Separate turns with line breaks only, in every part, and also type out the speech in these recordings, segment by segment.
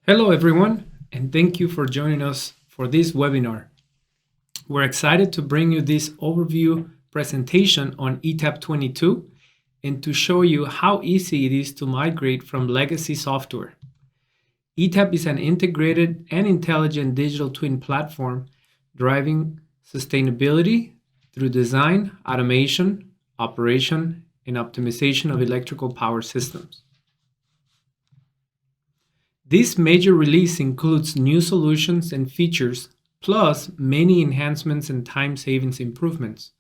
Hello everyone, and thank you for joining us for this webinar. We're excited to bring you this overview presentation on ETAP 22 and to show you how easy it is to migrate from legacy software. ETAP is an integrated and intelligent digital twin platform driving sustainability through design, automation, operation, and optimization of electrical power systems. This major release includes new solutions and features, plus many enhancements and time savings improvements.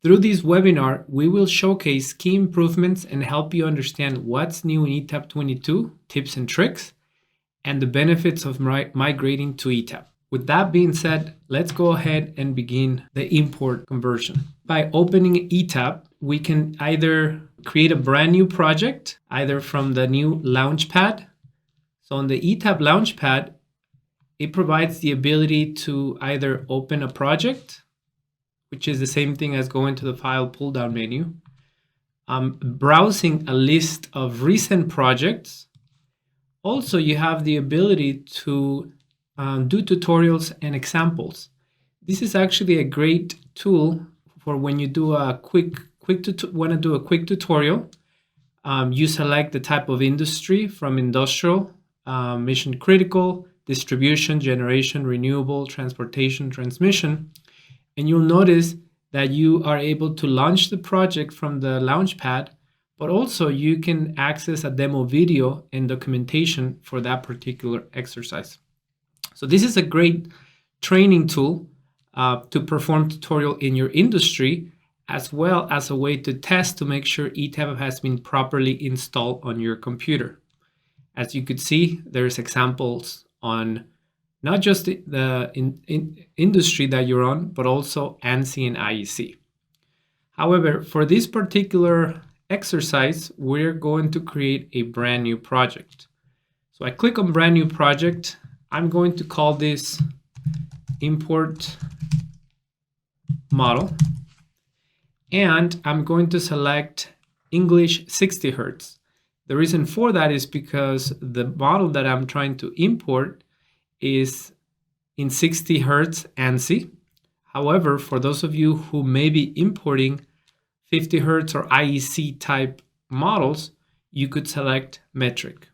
Through this webinar, we will showcase key improvements and help you understand what's new in ETAP 22, tips and tricks, and the benefits of migrating to ETAP. With that being said, let's go ahead and begin the import conversion. By opening ETAP, we can either create a brand new project, either from the new Launchpad. So on the ETAP Launchpad, it provides the ability to either open a project, which is the same thing as going to the file pull-down menu, browsing a list of recent projects. Also, you have the ability to do tutorials and examples. This is actually a great tool for when you do a quick tutorial. You select the type of industry from industrial, mission critical, distribution, generation, renewable, transportation, transmission. And you'll notice that you are able to launch the project from the Launchpad, but also you can access a demo video and documentation for that particular exercise. So this is a great training tool to perform tutorial in your industry, as well as a way to test to make sure ETAP has been properly installed on your computer. As you could see, there's examples on not just the industry that you're on, but also ANSI and IEC. However, for this particular exercise, we're going to create a brand new project. So I click on brand new project. I'm going to call this import model. And I'm going to select English 60 Hertz. The reason for that is because the model that I'm trying to import is in 60 Hertz ANSI. However, for those of you who may be importing 50 Hertz or IEC type models, you could select metric.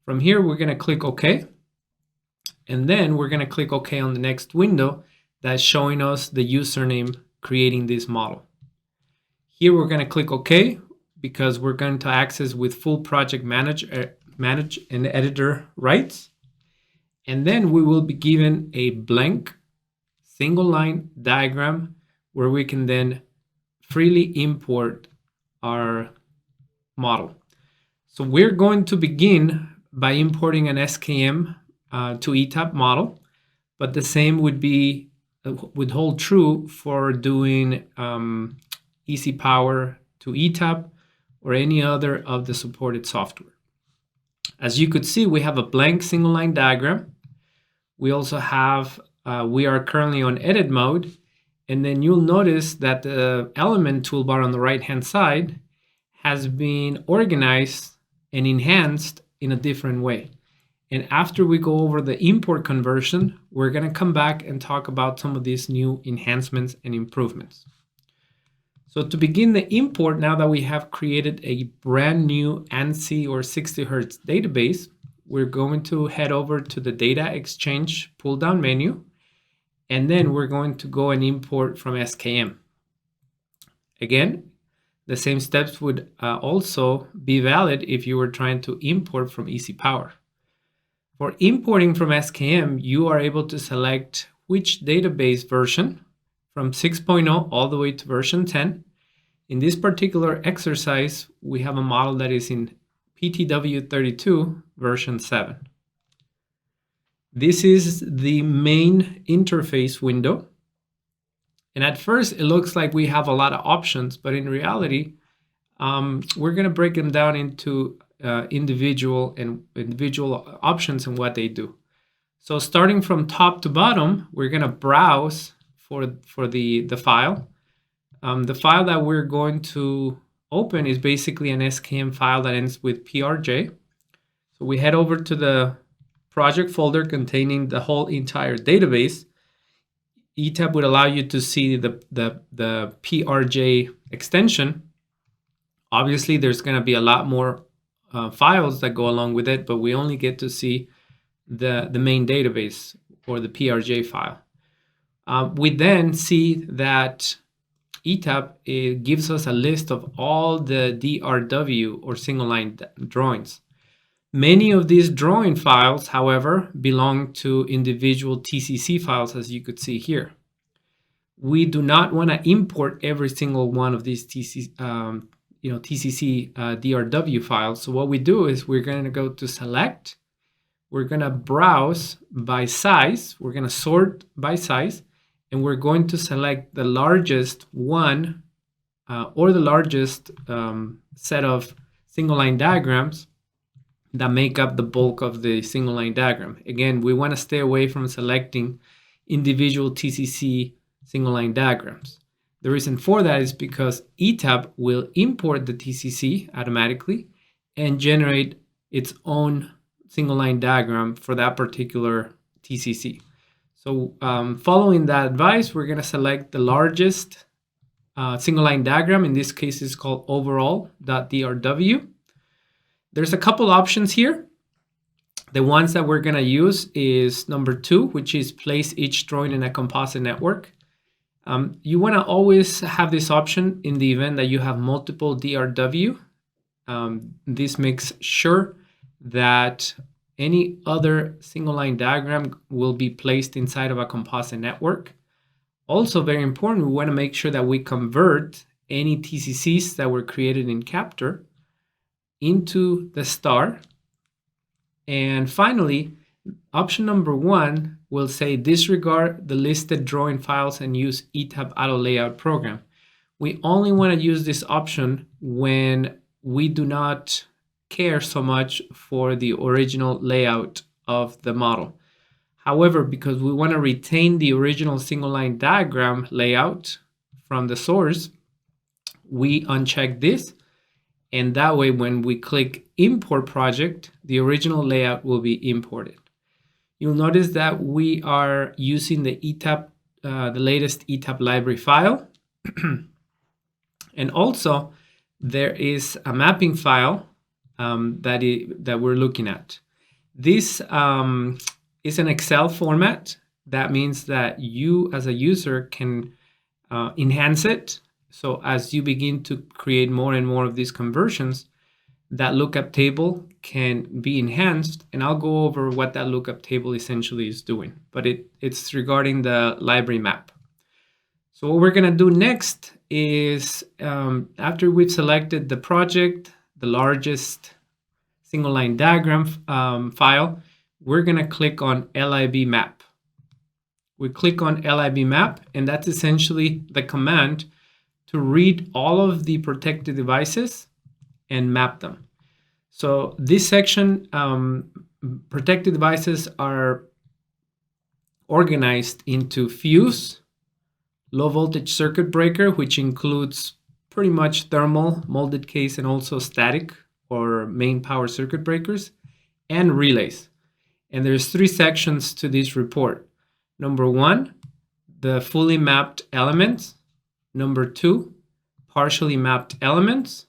From here, we're going to click OK. And then we're going to click OK on the next window that's showing us the username creating this model. Here, we're going to click OK, because we're going to access with full project manage and editor rights. And then we will be given a blank single line diagram where we can then freely import our model. So we're going to begin by importing an SKM to ETAP model, but the same would hold true for doing EC Power to ETAP or any other of the supported software. As you could see, we have a blank single line diagram. We also have, we are currently on edit mode, and then you'll notice that the element toolbar on the right-hand side has been organized and enhanced in a different way. And after we go over the import conversion, we're gonna come back and talk about some of these new enhancements and improvements. So to begin the import, now that we have created a brand new ANSI or 60 Hertz database, we're going to head over to the Data Exchange pull-down menu, and then we're going to go and import from SKM. Again, the same steps would also be valid if you were trying to import from EC Power. For importing from SKM, you are able to select which database version from 6.0 all the way to version 10. In this particular exercise, we have a model that is in PTW32 version 7. This is the main interface window. And at first, it looks like we have a lot of options, but in reality, we're going to break them down into individual options and what they do. So starting from top to bottom, we're going to browse for the file. The file that we're going to open is basically an SKM file that ends with PRJ. So we head over to the project folder containing the whole entire database, ETAP would allow you to see the PRJ extension. Obviously, there's going to be a lot more files that go along with it, but we only get to see the main database or the PRJ file. We then see that ETAP gives us a list of all the DRW or single line drawings. Many of these drawing files, however, belong to individual TCC files, as you could see here. We do not want to import every single one of these TCC DRW files. So what we do is we're going to go to select. We're going to browse by size. We're going to sort by size. And we're going to select the largest one or the largest set of single line diagrams that make up the bulk of the single line diagram. Again, we want to stay away from selecting individual TCC single line diagrams. The reason for that is because ETAP will import the TCC automatically and generate its own single line diagram for that particular TCC. So following that advice, we're going to select the largest single line diagram. In this case, it's called overall.drw. There's a couple options here. The ones that we're going to use is number 2, which is place each drawing in a composite network. You want to always have this option in the event that you have multiple DRW. This makes sure that any other single line diagram will be placed inside of a composite network. Also very important, we want to make sure that we convert any TCCs that were created in Capture into the star. And finally, option number 1 will say disregard the listed drawing files and use ETAP auto layout program. We only want to use this option when we do not care so much for the original layout of the model. However, because we want to retain the original single line diagram layout from the source, we uncheck this, and that way when we click import project, the original layout will be imported. You'll notice that we are using the ETAP, the latest ETAP library file. And also there is a mapping file that we're looking at. This is an Excel format. That means that you as a user can enhance it. So as you begin to create more and more of these conversions, that lookup table can be enhanced, and I'll go over what that lookup table essentially is doing, but it's regarding the library map. So what we're going to do next is after we've selected the project, the largest single line diagram file, we're going to click on lib map. We click on lib map, and that's essentially the command to read all of the protected devices and map them. So this section, protected devices are organized into fuse, low voltage circuit breaker, which includes pretty much thermal, molded case, and also static or main power circuit breakers, and relays. And there's 3 sections to this report. Number 1, the fully mapped elements. Number 2, partially mapped elements.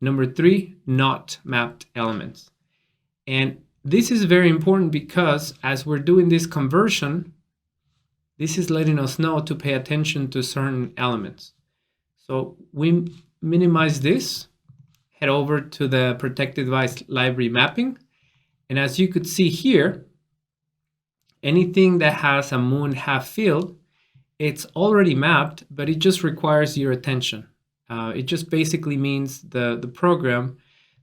Number 3, not mapped elements. And this is very important because as we're doing this conversion, this is letting us know to pay attention to certain elements. So we minimize this, head over to the protected device library mapping. And as you could see here, anything that has a moon half field, it's already mapped, but it just requires your attention. It just basically means the program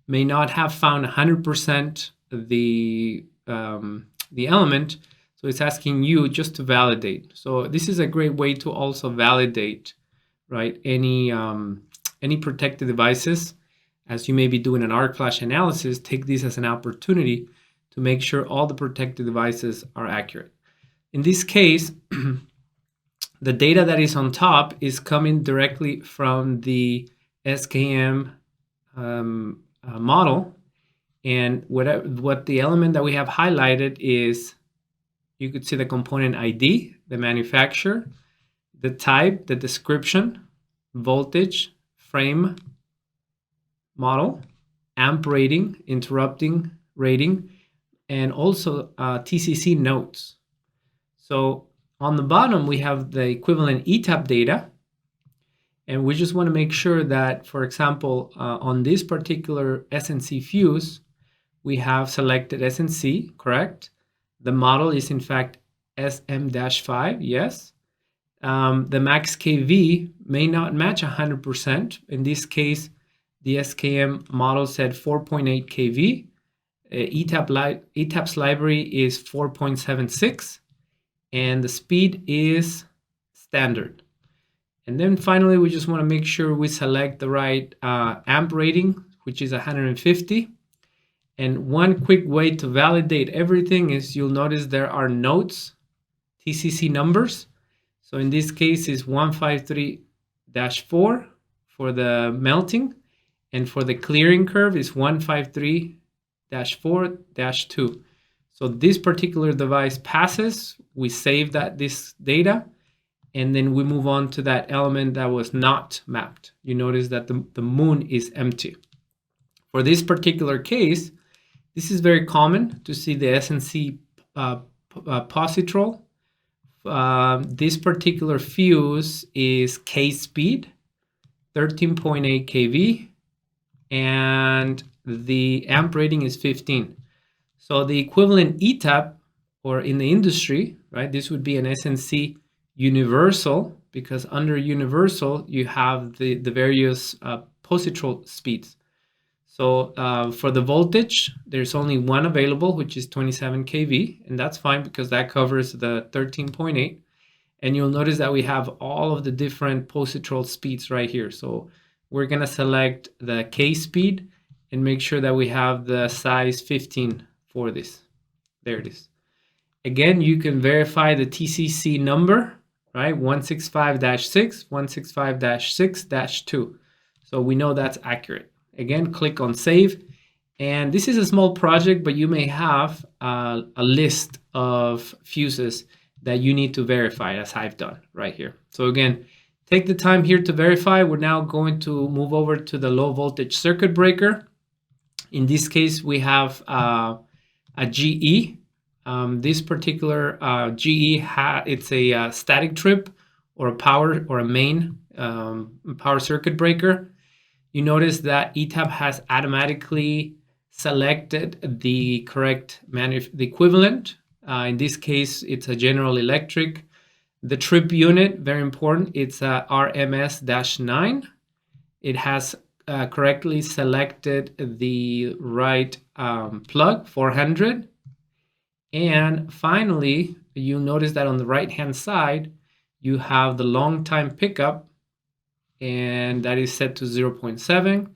may not have found 100% the element, so it's asking you just to validate. So this is a great way to also validate, right, any protected devices. As you may be doing an arc flash analysis, take this as an opportunity to make sure all the protected devices are accurate. In this case, the data that is on top is coming directly from the SKM model, And what the element that we have highlighted is, you could see the component ID, the manufacturer, the type, the description, voltage, frame, model, amp rating, interrupting rating, and also TCC notes. So on the bottom, we have the equivalent ETAP data. And we just want to make sure that, for example, on this particular SNC fuse, we have selected SNC, correct? The model is in fact SM-5, yes. The max KV may not match 100%. In this case, the SKM model said 4.8 kV. ETAP's library is 4.76, and the speed is standard. And then finally, we just want to make sure we select the right amp rating, which is 150. And one quick way to validate everything is you'll notice there are notes, TCC numbers. So in this case is 153-4 for the melting, and for the clearing curve is 153-4-2. So this particular device passes, we save this data, and then we move on to that element that was not mapped. You notice that the moon is empty. For this particular case, this is very common to see the SNC positron. This particular fuse is K speed, 13.8 kV, and the amp rating is 15. So the equivalent ETAP, or in the industry, right, this would be an SNC universal, because under universal you have the various positron speeds. So for the voltage, there's only one available, which is 27 kV, and that's fine because that covers the 13.8. And you'll notice that we have all of the different positron speeds right here. So we're going to select the K speed and make sure that we have the size 15 for this. There it is. Again, you can verify the TCC number, right? 165-6, 165-6-2. So we know that's accurate. Again, click on save. And this is a small project, but you may have a list of fuses that you need to verify, as I've done right here. So again, take the time here to verify. We're now going to move over to the low voltage circuit breaker. In this case, we have a GE. This particular GE, it's a static trip or a main power circuit breaker. You notice that ETAP has automatically selected the correct the equivalent. In this case, it's a General Electric. The trip unit, very important, it's a RMS-9. It has correctly selected the right plug, 400. And finally, you'll notice that on the right-hand side, you have the long time pickup, and that is set to 0.7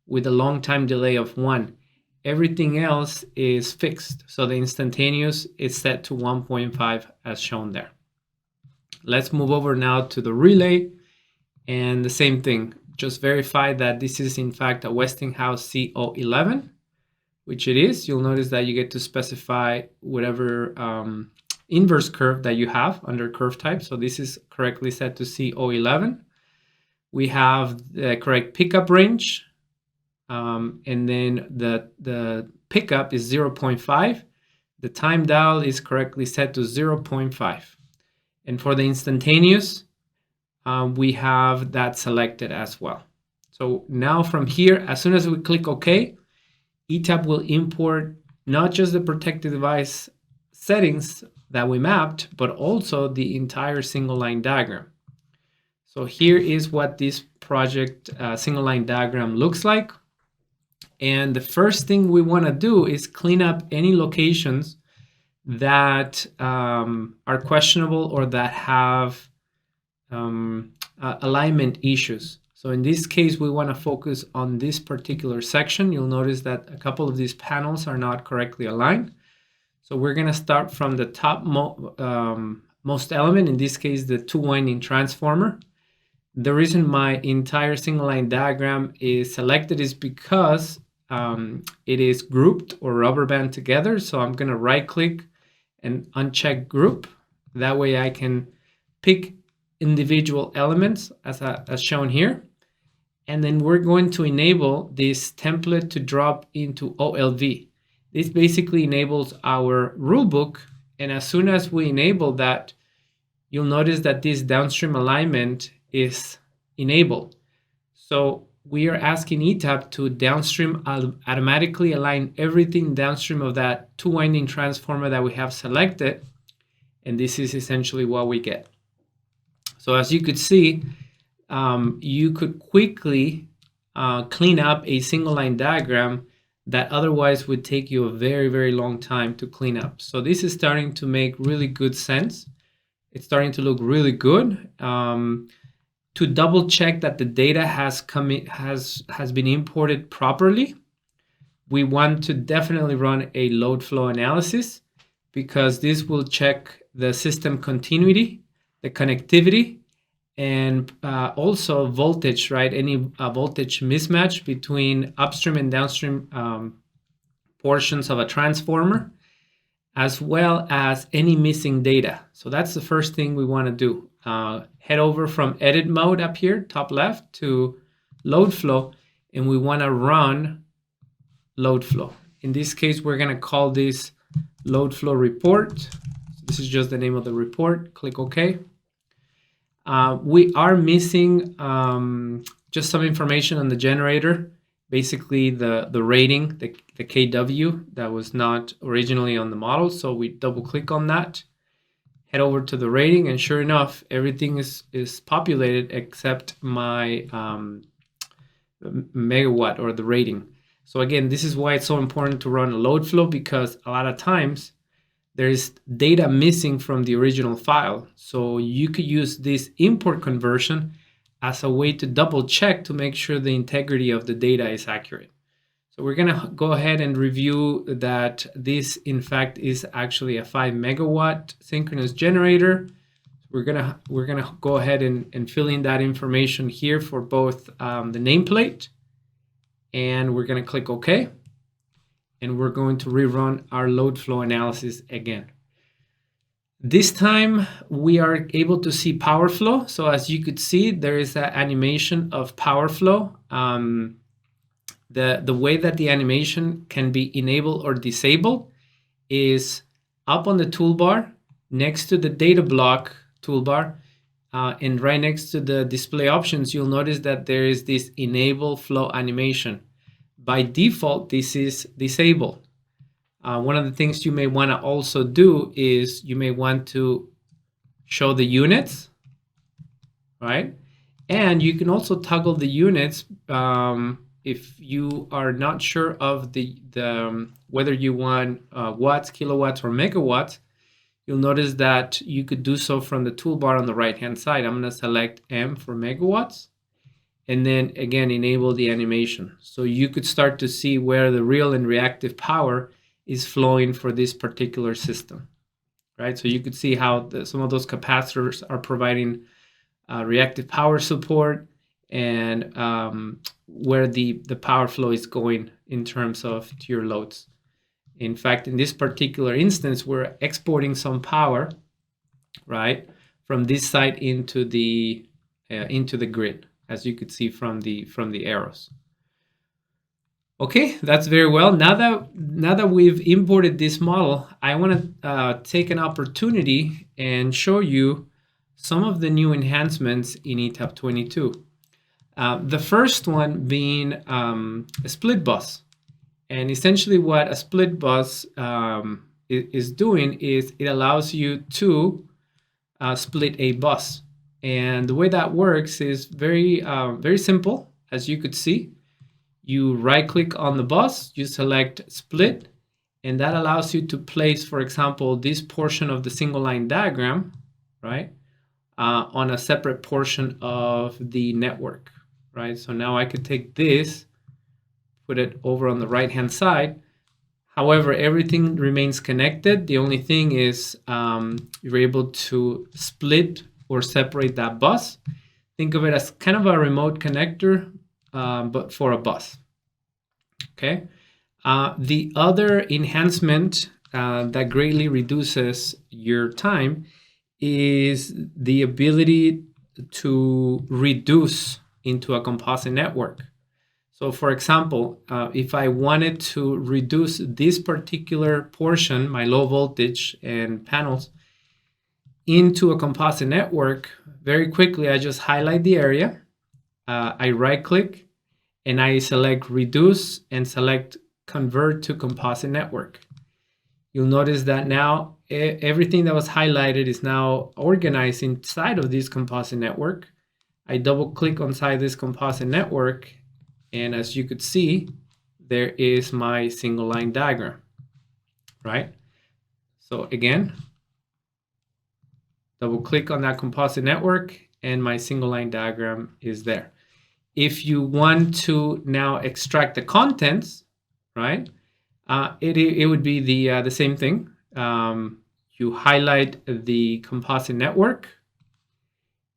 with a long time delay of 1. Everything else is fixed. So the instantaneous is set to 1.5 as shown there. Let's move over now to the relay, and the same thing. Just verify that this is in fact a Westinghouse CO11, which it is. You'll notice that you get to specify whatever inverse curve that you have under curve type. So this is correctly set to CO11. We have the correct pickup range, and then the pickup is 0.5. The time dial is correctly set to 0.5. And for the instantaneous, we have that selected as well. So now from here, as soon as we click OK, ETAP will import not just the protected device settings that we mapped, but also the entire single line diagram. So here is what this project single line diagram looks like. And the first thing we want to do is clean up any locations that are questionable or that have alignment issues. So in this case, we want to focus on this particular section. You'll notice that a couple of these panels are not correctly aligned. So we're going to start from the top most element, in this case, the 2-winding transformer. The reason my entire single line diagram is selected is because it is grouped or rubber band together. So I'm going to right click and uncheck group. That way I can pick individual elements as shown here. And then we're going to enable this template to drop into OLV. This basically enables our rulebook. And as soon as we enable that, you'll notice that this downstream alignment is enabled. So we are asking ETAP to downstream automatically align everything downstream of that two-winding transformer that we have selected. And this is essentially what we get. So as you could see, you could quickly clean up a single line diagram that otherwise would take you a very, very long time to clean up. So this is starting to make really good sense. It's starting to look really good. To double check that the data has been imported properly, we want to definitely run a load flow analysis, because this will check the system continuity, the connectivity, and also voltage, right? Any voltage mismatch between upstream and downstream portions of a transformer, as well as any missing data. So that's the first thing we want to do. Head over from edit mode up here, top left, to load flow, and we want to run load flow. In this case, we're going to call this load flow report. So this is just the name of the report. Click OK. We are missing just some information on the generator, basically the rating, the KW that was not originally on the model. So we double click on that, head over to the rating, and sure enough, everything is populated except my megawatt or the rating. So again, this is why it's so important to run a load flow, because a lot of times there's data missing from the original file. So you could use this import conversion as a way to double check to make sure the integrity of the data is accurate. So we're gonna go ahead and review that this in fact is actually a 5 megawatt synchronous generator. We're gonna go ahead and fill in that information here for both the nameplate, and we're gonna click OK. And we're going to rerun our load flow analysis again. This time we are able to see power flow. So as you could see, there is an animation of power flow. The way that the animation can be enabled or disabled is up on the toolbar next to the data block toolbar, and right next to the display options, you'll notice that there is this enable flow animation. By default, this is disabled. One of the things you may want to also do is you may want to show the units, right? And you can also toggle the units if you are not sure of the whether you want watts, kilowatts, or megawatts. You'll notice that you could do so from the toolbar on the right-hand side. I'm going to select M for megawatts, and then again enable the animation. So you could start to see where the real and reactive power is flowing for this particular system, right? So you could see how some of those capacitors are providing reactive power support, and where the power flow is going in terms of to your loads. In fact, in this particular instance, we're exporting some power, right, from this side into the grid, as you could see from the arrows. Okay, that's very well. Now that we've imported this model, I want to take an opportunity and show you some of the new enhancements in ETAP 22. The first one being a split bus. And essentially what a split bus is doing is it allows you to split a bus. And the way that works is very simple. As you could see, you right click on the bus, you select split, and that allows you to place, for example, this portion of the single line diagram, right, on a separate portion of the network, right? So now I could take this, put it over on the right hand side. However, everything remains connected. The only thing is you're able to split or separate that bus. Think of it as kind of a remote connector, but for a bus. Okay. The other enhancement that greatly reduces your time is the ability to reduce into a composite network. So for example, if I wanted to reduce this particular portion, my low voltage and panels, into a composite network, very quickly I just highlight the area, I right click, and I select reduce and select convert to composite network. You'll notice that now everything that was highlighted is now organized inside of this composite network. I double click inside this composite network, and as you could see, there is my single line diagram, right? So again, double click on that composite network and my single line diagram is there. If you want to now extract the contents, right, it would be the same thing. You highlight the composite network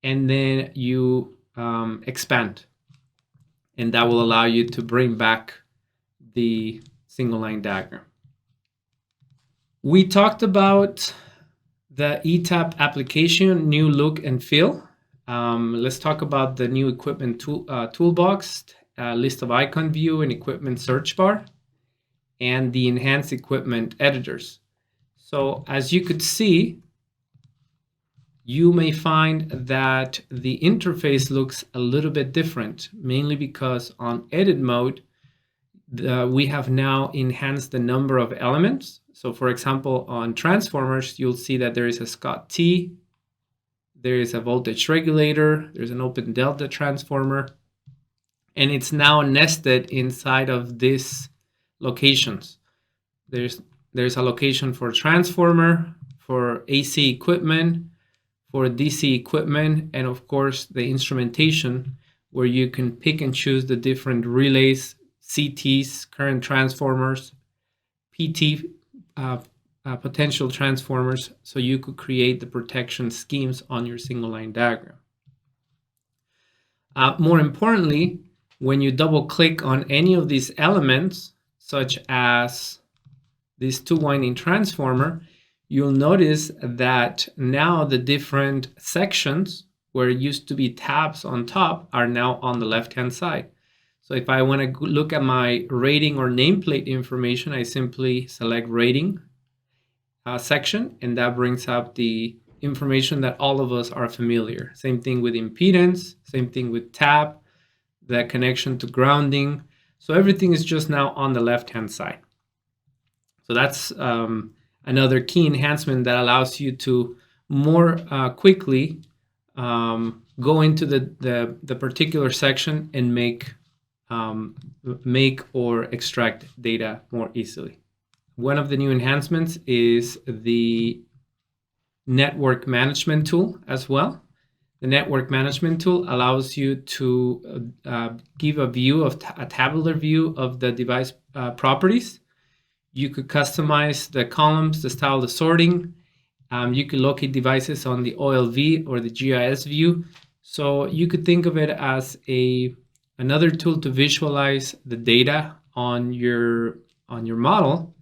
and then you expand, and that will allow you to bring back the single line diagram. We talked about the ETAP application, new look and feel. Let's talk about the new equipment toolbox, list of icon view and equipment search bar, and the enhanced equipment editors. So as you could see, you may find that the interface looks a little bit different, mainly because on edit mode, we have now enhanced the number of elements. So for example, on transformers, you'll see that there is a Scott T, there is a voltage regulator, there's an open delta transformer, and it's now nested inside of these locations. There's a location for transformer, for AC equipment, for DC equipment, and of course the instrumentation, where you can pick and choose the different relays, CTs, current transformers, PT, potential transformers, so you could create the protection schemes on your single line diagram. More importantly, when you double click on any of these elements, such as this 2-winding transformer, you'll notice that now the different sections where it used to be tabs on top are now on the left-hand side. So if I want to look at my rating or nameplate information, I simply select rating section, and that brings up the information that all of us are familiar. Same thing with impedance, same thing with tab, the connection to grounding. So everything is just now on the left-hand side. So that's another key enhancement that allows you to more quickly go into the particular section and make or extract data more easily. One of the new enhancements is the network management tool as well. The network management tool allows you to give a view of a tabular view of the device properties. You could customize the columns, the style, the sorting. You could locate devices on the OLV or the GIS view. So you could think of it as another tool to visualize the data on your model.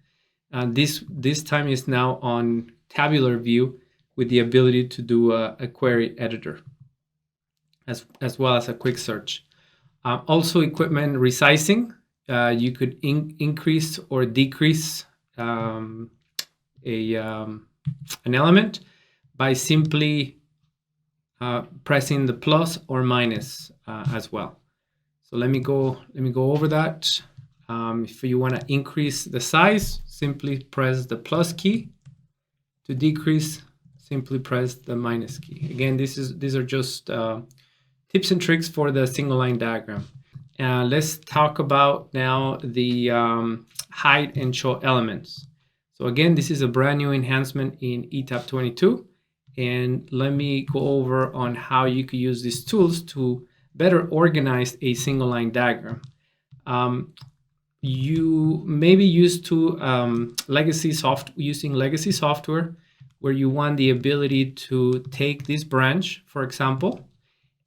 This time is now on tabular view with the ability to do a query editor as well as a quick search. Also equipment resizing. You could increase or decrease an element by simply pressing the plus or minus as well. So let me go over that. If you want to increase the size, simply press the plus key. To decrease, simply press the minus key. Again, these are just tips and tricks for the single line diagram. Let's talk about now the hide and show elements. So again, this is a brand new enhancement in ETAP 22. And let me go over on how you could use these tools to better organize a single line diagram. You may be used to using legacy software where you want the ability to take this branch, for example,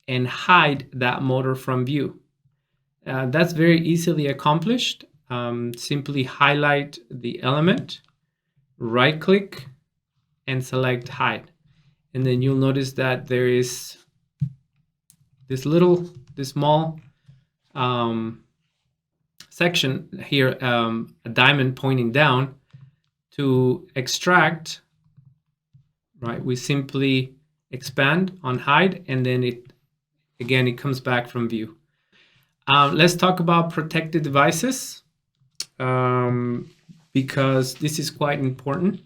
and hide that motor from view. That's very easily accomplished. simply highlight the element, right click, and select hide. And then you'll notice that there is this small section here, a diamond pointing down. To extract, right, we simply expand on hide, and then it comes back from view. Let's talk about protected devices, because this is quite important,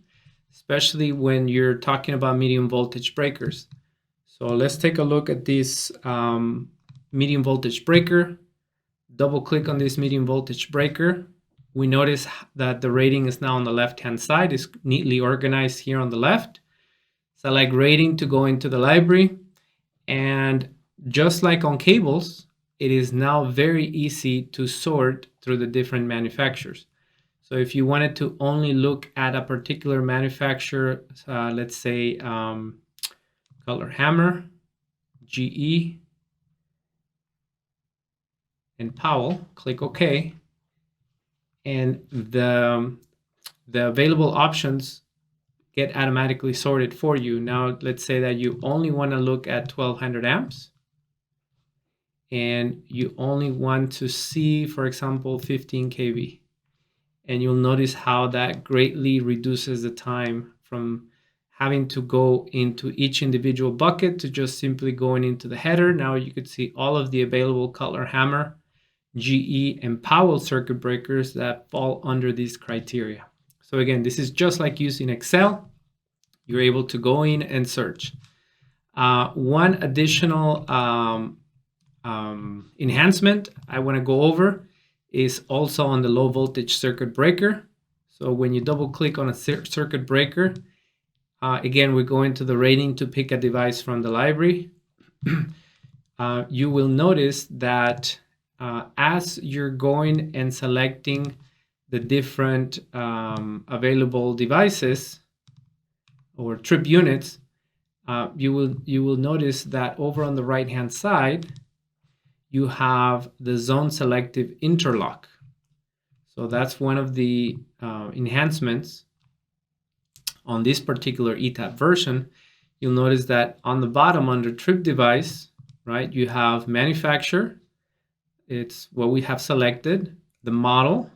especially when you're talking about medium voltage breakers. So let's take a look at this medium voltage breaker. Double click on this medium voltage breaker. We notice that the rating is now on the left-hand side. It's neatly organized here on the left. Select rating to go into the library. And just like on cables, it is now very easy to sort through the different manufacturers. So if you wanted to only look at a particular manufacturer, let's say Color Hammer, GE, and Powell, click OK. And the available options get automatically sorted for you. Now, let's say that you only want to look at 1200 amps and you only want to see, for example, 15 kV. And you'll notice how that greatly reduces the time from having to go into each individual bucket to just simply going into the header. Now you could see all of the available Color Hammer, GE, and Powell circuit breakers that fall under these criteria. So again, this is just like using Excel. You're able to go in and search. One additional enhancement I want to go over is also on the low voltage circuit breaker. So when you double click on a circuit breaker, again, we go into the rating to pick a device from the library. You will notice that as you're going and selecting the different available devices or trip units, you will notice that over on the right hand side you have the zone selective interlock. So that's one of the enhancements on this particular ETAP version. You'll notice that on the bottom under trip device, right, you have manufacturer. It's what we have selected, the model,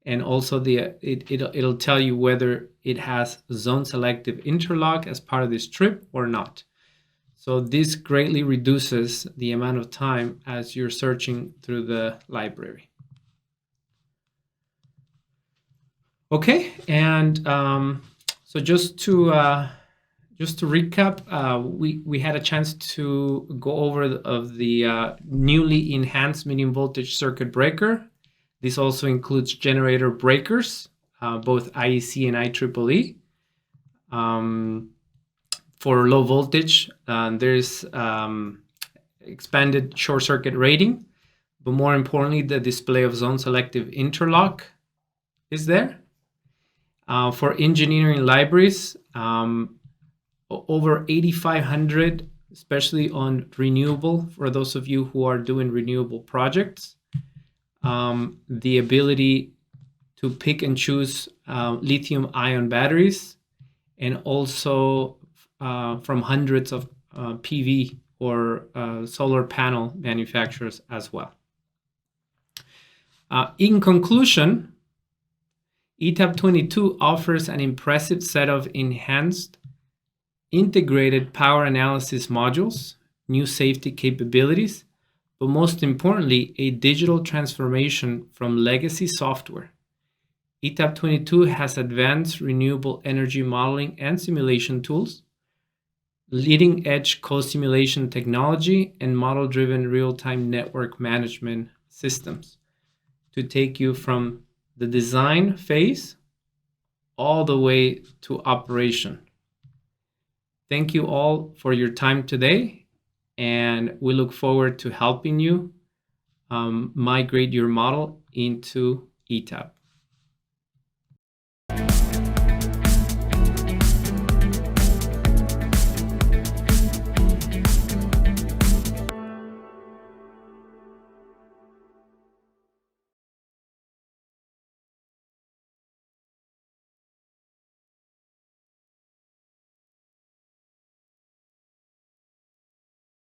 and also it'll tell you whether it has zone selective interlock as part of this trip or not. So this greatly reduces the amount of time as you're searching through the library. Okay, and so just to recap, we had a chance to go over the newly enhanced medium voltage circuit breaker. This also includes generator breakers, both IEC and IEEE. For low voltage, there's expanded short circuit rating, but more importantly, the display of zone selective interlock is there. For engineering libraries, over 8,500, especially on renewable, for those of you who are doing renewable projects, the ability to pick and choose lithium-ion batteries, and also from hundreds of PV or solar panel manufacturers as well. In conclusion, ETAP 22 offers an impressive set of enhanced integrated power analysis modules, new safety capabilities, but most importantly, a digital transformation from legacy software. ETAP 22 has advanced renewable energy modeling and simulation tools, leading-edge co-simulation technology, and model-driven real-time network management systems to take you from the design phase all the way to operation. Thank you all for your time today, and we look forward to helping you migrate your model into ETAP.